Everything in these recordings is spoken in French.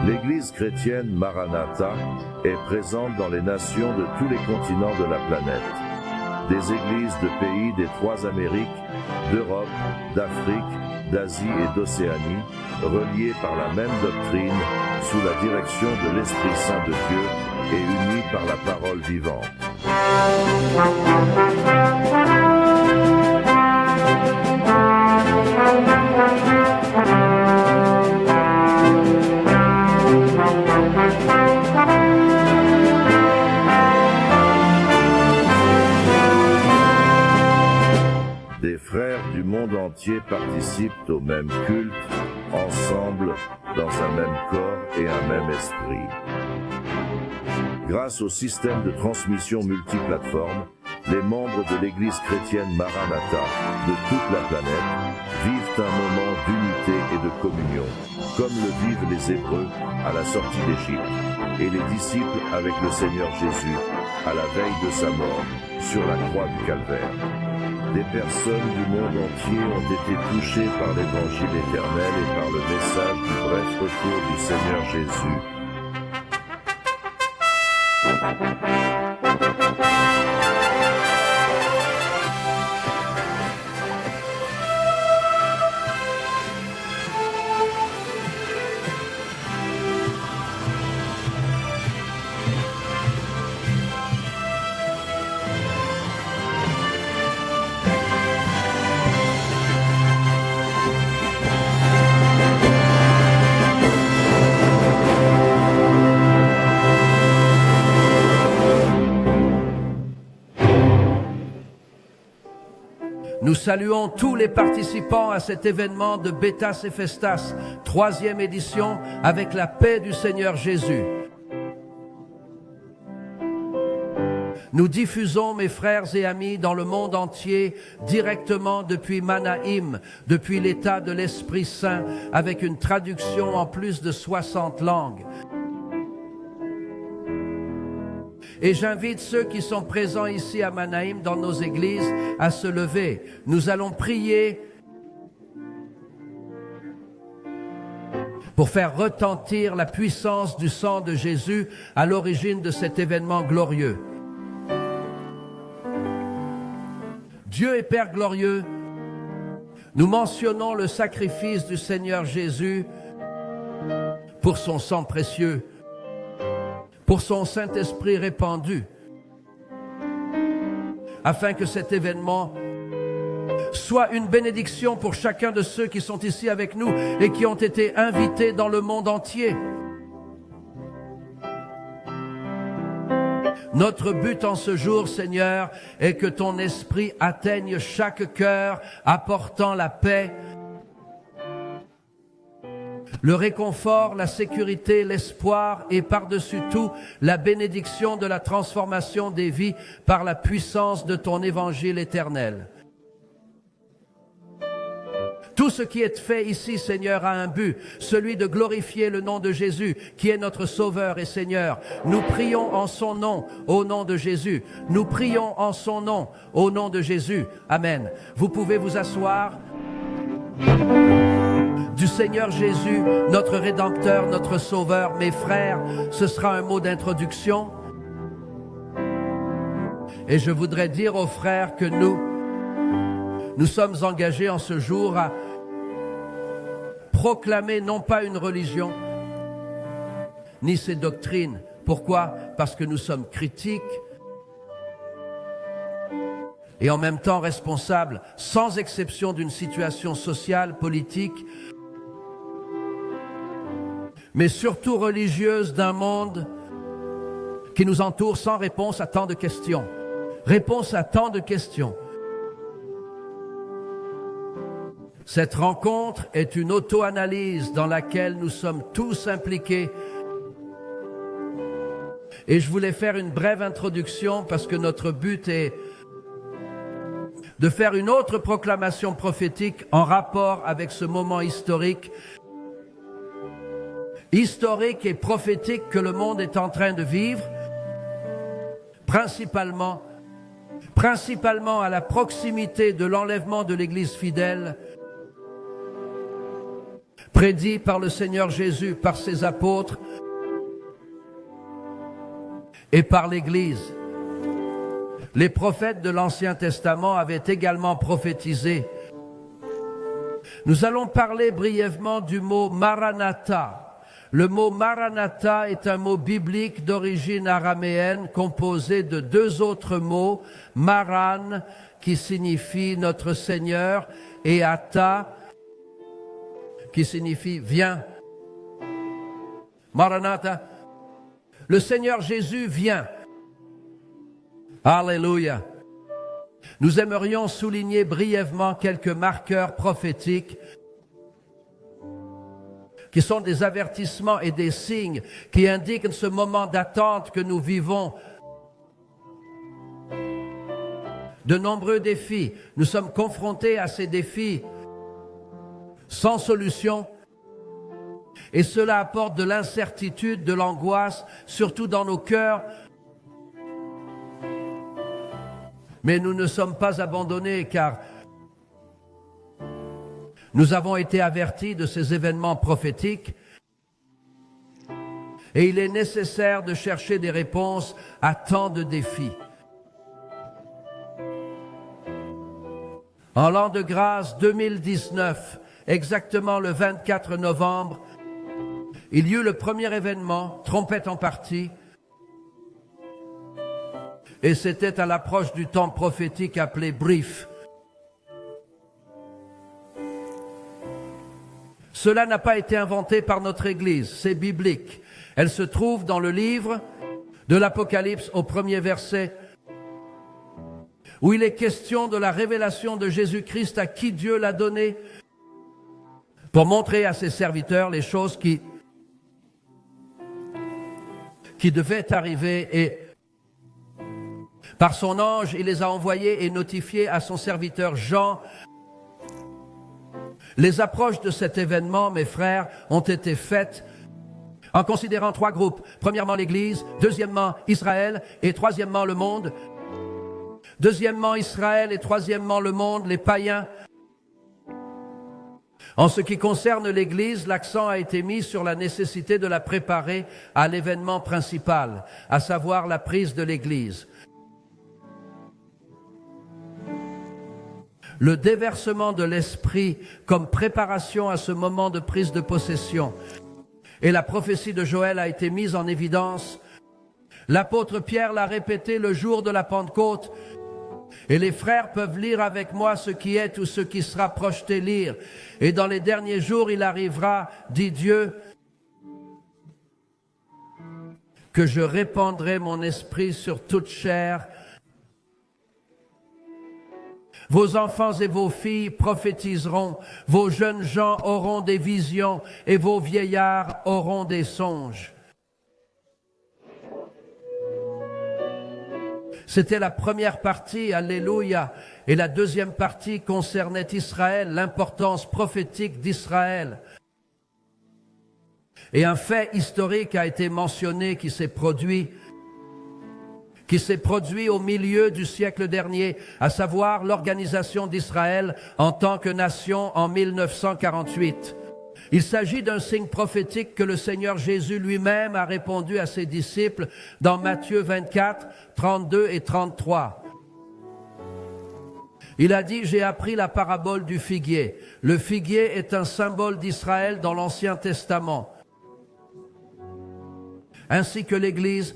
L'Église chrétienne Maranatha est présente dans les nations de tous les continents de la planète. Des églises de pays des 3 Amériques, d'Europe, d'Afrique, d'Asie et d'Océanie, reliées par la même doctrine, sous la direction de l'Esprit Saint de Dieu et unies par la parole vivante. Des frères du monde entier participent au même culte, ensemble, dans un même corps et un même esprit. Grâce au système de transmission multiplateforme, les membres de l'Église chrétienne Maranatha de toute la planète vivent un moment d'unité et de communion, comme le vivent les Hébreux à la sortie d'Égypte, et les disciples avec le Seigneur Jésus à la veille de sa mort sur la croix du Calvaire. Des personnes du monde entier ont été touchées par l'évangile éternel et par le message du bref retour du Seigneur Jésus. Nous saluons tous les participants à cet événement de Betas et Festas, 3e édition, avec la paix du Seigneur Jésus. Nous diffusons, mes frères et amis, dans le monde entier, directement depuis Manaïm, depuis l'état de l'Esprit Saint, avec une traduction en plus de 60 langues. Et j'invite ceux qui sont présents ici à Manaïm, dans nos églises, à se lever. Nous allons prier pour faire retentir la puissance du sang de Jésus à l'origine de cet événement glorieux. Dieu et Père glorieux, nous mentionnons le sacrifice du Seigneur Jésus pour son sang précieux, pour son Saint-Esprit répandu, afin que cet événement soit une bénédiction pour chacun de ceux qui sont ici avec nous et qui ont été invités dans le monde entier. Notre but en ce jour, Seigneur, est que ton esprit atteigne chaque cœur, apportant la paix, le réconfort, la sécurité, l'espoir et par-dessus tout, la bénédiction de la transformation des vies par la puissance de ton évangile éternel. Tout ce qui est fait ici, Seigneur, a un but, celui de glorifier le nom de Jésus, qui est notre Sauveur et Seigneur. Nous prions en son nom, au nom de Jésus. Nous prions en son nom, au nom de Jésus. Amen. Vous pouvez vous asseoir. Du Seigneur Jésus, notre Rédempteur, notre Sauveur, mes frères, ce sera un mot d'introduction. Et je voudrais dire aux frères que nous sommes engagés en ce jour à proclamer non pas une religion, ni ses doctrines. Pourquoi? Parce que nous sommes critiques et en même temps responsables, sans exception, d'une situation sociale, politique, mais surtout religieuse, d'un monde qui nous entoure sans réponse à tant de questions. Réponse à tant de questions. Cette rencontre est une auto-analyse dans laquelle nous sommes tous impliqués Et je voulais faire une brève introduction parce que notre but est de faire une autre proclamation prophétique en rapport avec ce moment historique et prophétique que le monde est en train de vivre, principalement à la proximité de l'enlèvement de l'Église fidèle, prédit par le Seigneur Jésus, par ses apôtres et par l'Église. Les prophètes de l'Ancien Testament avaient également prophétisé. Nous allons parler brièvement du mot Maranatha. Le mot Maranatha est un mot biblique d'origine araméenne composé de deux autres mots, Maran, qui signifie notre Seigneur, et Atha, qui signifie viens. Maranatha. Le Seigneur Jésus vient. Alléluia. Nous aimerions souligner brièvement quelques marqueurs prophétiques qui sont des avertissements et des signes qui indiquent ce moment d'attente que nous vivons. De nombreux défis. Nous sommes confrontés à ces défis sans solution. Et cela apporte de l'incertitude, de l'angoisse, surtout dans nos cœurs. Mais nous ne sommes pas abandonnés car nous avons été avertis de ces événements prophétiques et il est nécessaire de chercher des réponses à tant de défis. En l'an de grâce 2019, exactement le 24 novembre, il y eut le premier événement, trompette en partie, et c'était à l'approche du temps prophétique appelé Brif. Cela n'a pas été inventé par notre Église, c'est biblique. Elle se trouve dans le livre de l'Apocalypse au premier verset, où il est question de la révélation de Jésus-Christ à qui Dieu l'a donné pour montrer à ses serviteurs les choses qui devaient arriver et par son ange, il les a envoyés et notifiés à son serviteur Jean. Les approches de cet événement, mes frères, ont été faites en considérant trois groupes. Premièrement, l'Église, deuxièmement, Israël et troisièmement, le monde. Deuxièmement, Israël et troisièmement, le monde, les païens. En ce qui concerne l'Église, l'accent a été mis sur la nécessité de la préparer à l'événement principal, à savoir la prise de l'Église. Le déversement de l'Esprit comme préparation à ce moment de prise de possession. Et la prophétie de Joël a été mise en évidence. L'apôtre Pierre l'a répété le jour de la Pentecôte. Et les frères peuvent lire avec moi ce qui est ou ce qui sera projeté lire. Et dans les derniers jours, il arrivera, dit Dieu, que je répandrai mon esprit sur toute chair. Vos enfants et vos filles prophétiseront, vos jeunes gens auront des visions et vos vieillards auront des songes. C'était la première partie, alléluia, et la deuxième partie concernait Israël, l'importance prophétique d'Israël. Et un fait historique a été mentionné qui s'est produit au milieu du siècle dernier, à savoir l'organisation d'Israël en tant que nation en 1948. Il s'agit d'un signe prophétique que le Seigneur Jésus lui-même a répondu à ses disciples dans Matthieu 24, 32 et 33. Il a dit, j'ai appris la parabole du figuier. Le figuier est un symbole d'Israël dans l'Ancien Testament, ainsi que l'Église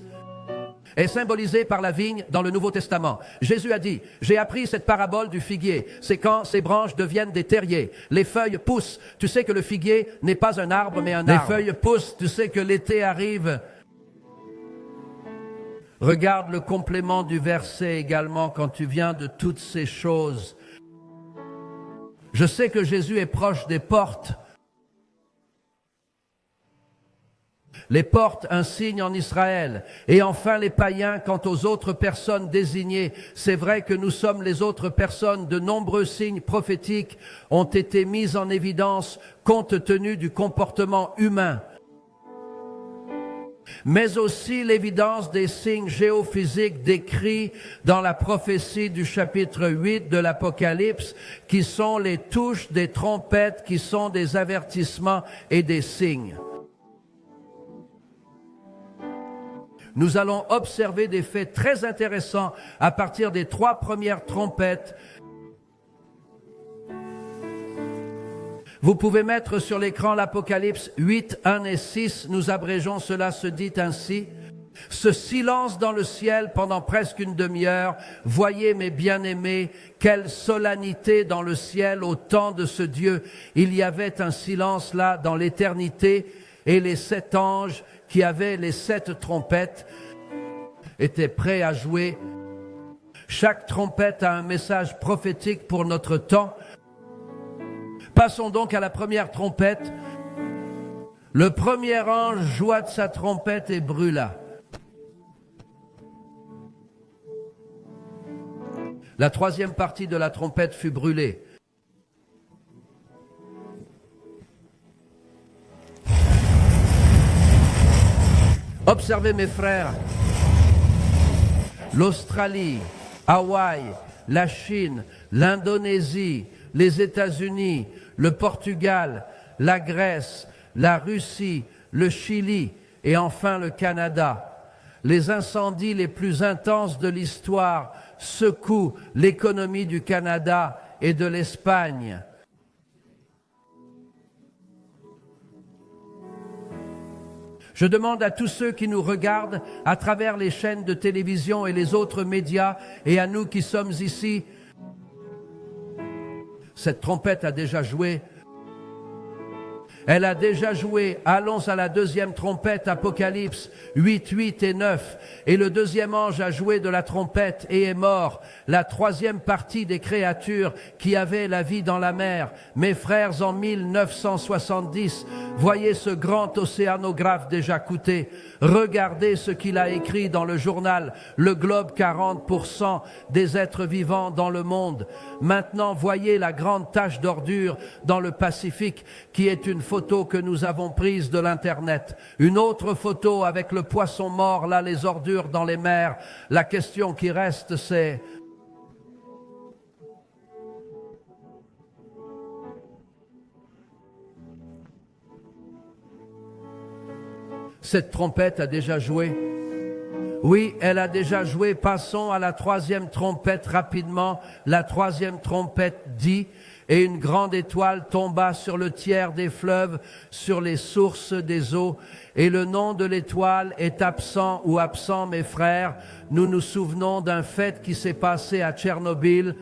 est symbolisé par la vigne dans le Nouveau Testament. Jésus a dit, j'ai appris cette parabole du figuier. C'est quand ces branches deviennent des terriers. Les feuilles poussent. Tu sais que le figuier n'est pas un arbre, mais un arbre. Les feuilles poussent. Tu sais que l'été arrive. Regarde le complément du verset également quand tu viens de toutes ces choses. Je sais que Jésus est proche des portes. les portes un signe en Israël, et enfin les païens quant aux autres personnes désignées. C'est vrai que nous sommes les autres personnes, de nombreux signes prophétiques ont été mis en évidence compte tenu du comportement humain, mais aussi l'évidence des signes géophysiques décrits dans la prophétie du chapitre 8 de l'Apocalypse, qui sont les touches des trompettes, qui sont des avertissements et des signes. Nous allons observer des faits très intéressants à partir des 3 premières trompettes. Vous pouvez mettre sur l'écran l'Apocalypse 8, 1 et 6. Nous abrégeons cela, se dit ainsi. Ce silence dans le ciel pendant presque une demi-heure. Voyez, mes bien-aimés, quelle solennité dans le ciel au temps de ce Dieu. Il y avait un silence là dans l'éternité, et les 7 anges qui avaient les 7 trompettes étaient prêts à jouer. Chaque trompette a un message prophétique pour notre temps. Passons donc à la première trompette. Le premier ange joua de sa trompette et brûla. La troisième partie de la trompette fut brûlée. Observez mes frères, l'Australie, Hawaï, la Chine, l'Indonésie, les États-Unis, le Portugal, la Grèce, la Russie, le Chili et enfin le Canada. Les incendies les plus intenses de l'histoire secouent l'économie du Canada et de l'Espagne. Je demande à tous ceux qui nous regardent à travers les chaînes de télévision et les autres médias, et à nous qui sommes ici, cette trompette a déjà joué. Elle a déjà joué. Allons à la deuxième trompette, Apocalypse 8, 8 et 9. Et le deuxième ange a joué de la trompette et est mort. La troisième partie des créatures qui avaient la vie dans la mer. Mes frères, en 1970, voyez ce grand océanographe déjà coûté. Regardez ce qu'il a écrit dans le journal Le Globe, 40% des êtres vivants dans le monde. Maintenant, voyez la grande tache d'ordure dans le Pacifique, qui est une photo que nous avons prise de l'Internet. Une autre photo avec le poisson mort, là, les ordures dans les mers. La question qui reste, c'est: cette trompette a déjà joué. Oui, elle a déjà joué. Passons à la troisième trompette rapidement. La troisième trompette dit: et une grande étoile tomba sur le tiers des fleuves, sur les sources des eaux. Et le nom de l'étoile est absent ou absent, mes frères. Nous nous souvenons d'un fait qui s'est passé à Tchernobyl.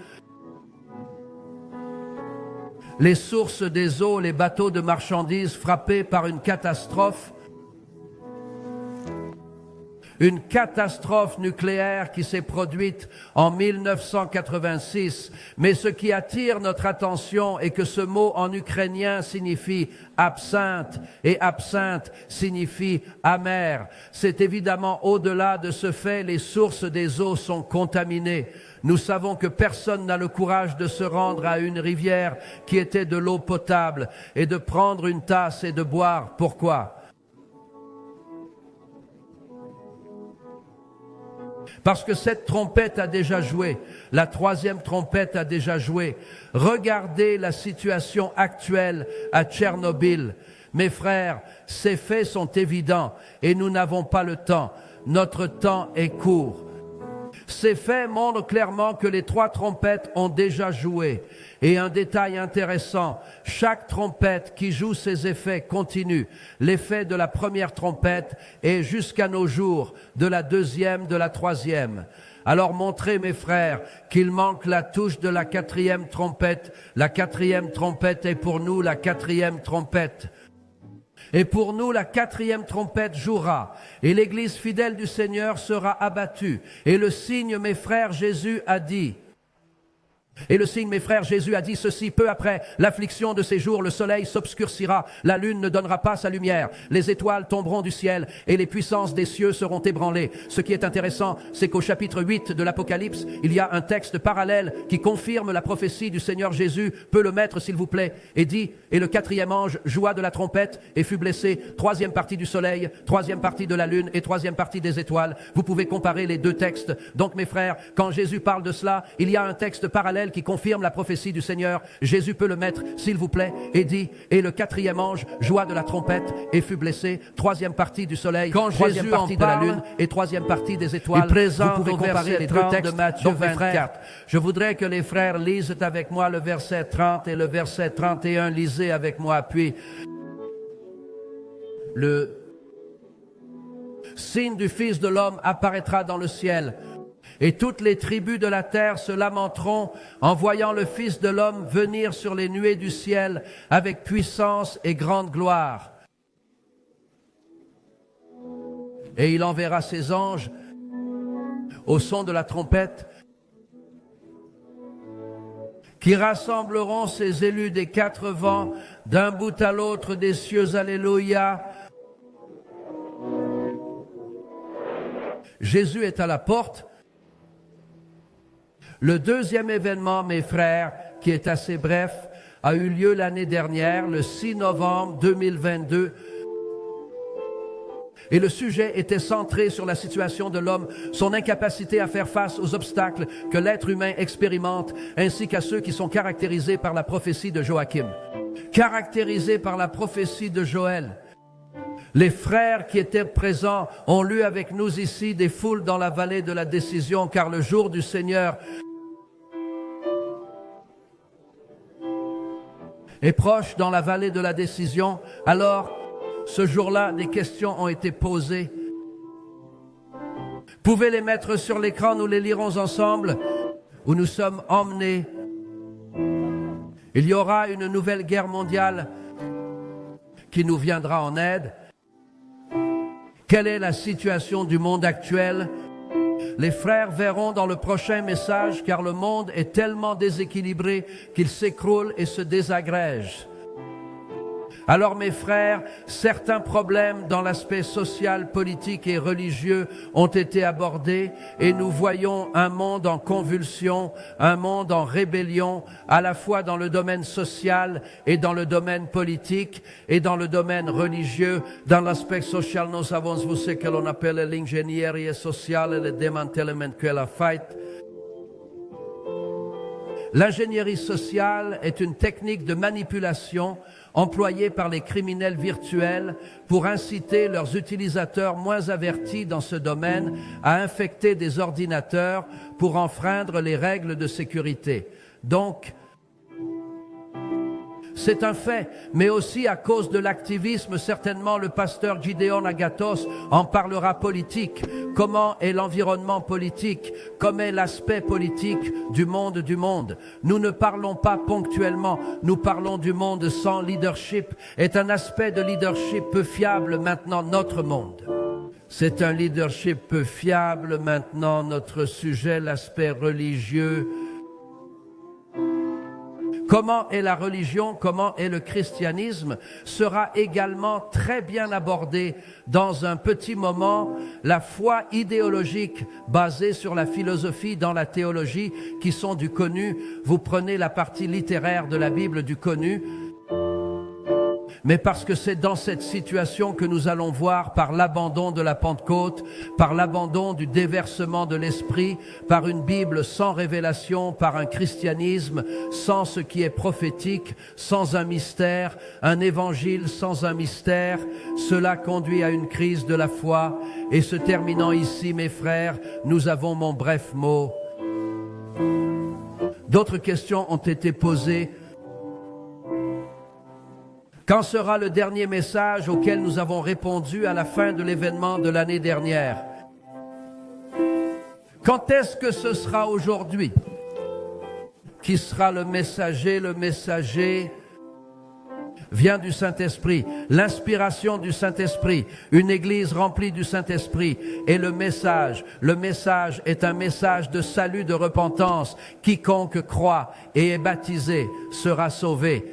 Les sources des eaux, les bateaux de marchandises frappés par une catastrophe. Une catastrophe nucléaire qui s'est produite en 1986. Mais ce qui attire notre attention est que ce mot en ukrainien signifie absinthe, et absinthe signifie amer. C'est évidemment au-delà de ce fait, les sources des eaux sont contaminées. Nous savons que personne n'a le courage de se rendre à une rivière qui était de l'eau potable et de prendre une tasse et de boire. Pourquoi ? Parce que cette trompette a déjà joué. La troisième trompette a déjà joué. Regardez la situation actuelle à Tchernobyl. Mes frères, ces faits sont évidents et nous n'avons pas le temps. Notre temps est court. Ces faits montrent clairement que les 3 trompettes ont déjà joué. Et un détail intéressant, chaque trompette qui joue ses effets continue. L'effet de la première trompette est jusqu'à nos jours, de la deuxième, de la troisième. Alors montrez, mes frères, qu'il manque la touche de la 4e trompette. La 4e trompette est pour nous la 4e trompette. Et pour nous, la 4e trompette jouera, et l'Église fidèle du Seigneur sera abattue. Et le signe, mes frères, Jésus a dit: Et le signe, mes frères, Jésus a dit ceci, peu après l'affliction de ces jours, le soleil s'obscurcira, la lune ne donnera pas sa lumière, les étoiles tomberont du ciel et les puissances des cieux seront ébranlées. Ce qui est intéressant, c'est qu'au chapitre 8 de l'Apocalypse, il y a un texte parallèle qui confirme la prophétie du Seigneur Jésus. Peut le mettre, s'il vous plaît, et dit, et le quatrième ange joua de la trompette et fut blessé. Troisième partie du soleil, troisième partie de la lune et troisième partie des étoiles. Vous pouvez comparer les deux textes. Donc, mes frères, quand Jésus parle de cela, il y a un texte parallèle qui confirme la prophétie du Seigneur. Jésus peut le mettre, s'il vous plaît, et dit, et le quatrième ange joua de la trompette et fut blessé. Troisième partie du soleil, Quand troisième Jésus partie en de la parle, lune et troisième partie des étoiles. il présente Vous pouvez au comparer verset les deux 30 textes de Matthieu Donc, mes frères, 24. je voudrais que les frères lisent avec moi le verset 30 et le verset 31. Lisez avec moi, puis le signe du Fils de l'homme apparaîtra dans le ciel. Et toutes les tribus de la terre se lamenteront en voyant le Fils de l'homme venir sur les nuées du ciel avec puissance et grande gloire. Et il enverra ses anges au son de la trompette qui rassembleront ses élus des quatre vents d'un bout à l'autre des cieux. Alléluia. Jésus est à la porte. Le deuxième événement, mes frères, qui est assez bref, a eu lieu l'année dernière, le 6 novembre 2022. Et le sujet était centré sur la situation de l'homme, son incapacité à faire face aux obstacles que l'être humain expérimente, ainsi qu'à ceux qui sont caractérisés par la prophétie de Joachim, caractérisés par la prophétie de Joël. Les frères qui étaient présents ont lu avec nous ici des foules dans la vallée de la décision, car le jour du Seigneur est proche dans la vallée de la décision. Alors, ce jour-là, des questions ont été posées. Pouvez les mettre sur l'écran, nous les lirons ensemble, où nous sommes emmenés. Il y aura une nouvelle guerre mondiale qui nous viendra en aide. Quelle est la situation du monde actuel? Les frères verront dans le prochain message, car le monde est tellement déséquilibré qu'il s'écroule et se désagrège. Alors mes frères, certains problèmes dans l'aspect social, politique et religieux ont été abordés et nous voyons un monde en convulsion, un monde en rébellion, à la fois dans le domaine social et dans le domaine politique et dans le domaine religieux. Dans l'aspect social, nous avons ce que l'on appelle l'ingénierie sociale et le démantèlement que la fait. L'ingénierie sociale est une technique de manipulation employée par les criminels virtuels pour inciter leurs utilisateurs moins avertis dans ce domaine à infecter des ordinateurs pour enfreindre les règles de sécurité. Donc, c'est un fait, mais aussi à cause de l'activisme, certainement le pasteur Gideon Agathos en parlera politique. Comment est l'environnement politique? Comment est l'aspect politique du monde du monde? Nous ne parlons pas ponctuellement, nous parlons du monde sans leadership. Est un aspect de leadership peu fiable maintenant notre monde. C'est un leadership peu fiable maintenant notre sujet, l'aspect religieux. Comment est la religion, comment est le christianisme sera également très bien abordé dans un petit moment. La foi idéologique basée sur la philosophie dans la théologie qui sont du connu. Vous prenez la partie littéraire de la Bible du connu. Mais parce que c'est dans cette situation que nous allons voir par l'abandon de la Pentecôte, par l'abandon du déversement de l'Esprit, par une Bible sans révélation, par un christianisme sans ce qui est prophétique, sans un mystère, un évangile sans un mystère. Cela conduit à une crise de la foi. Et se terminant ici, mes frères, nous avons mon bref mot. D'autres questions ont été posées. Quand sera le dernier message auquel nous avons répondu à la fin de l'événement de l'année dernière? Quand est-ce que ce sera aujourd'hui? Qui sera le messager? Le messager vient du Saint-Esprit. L'inspiration du Saint-Esprit, une église remplie du Saint-Esprit. Et le message est un message de salut, de repentance. Quiconque croit et est baptisé sera sauvé.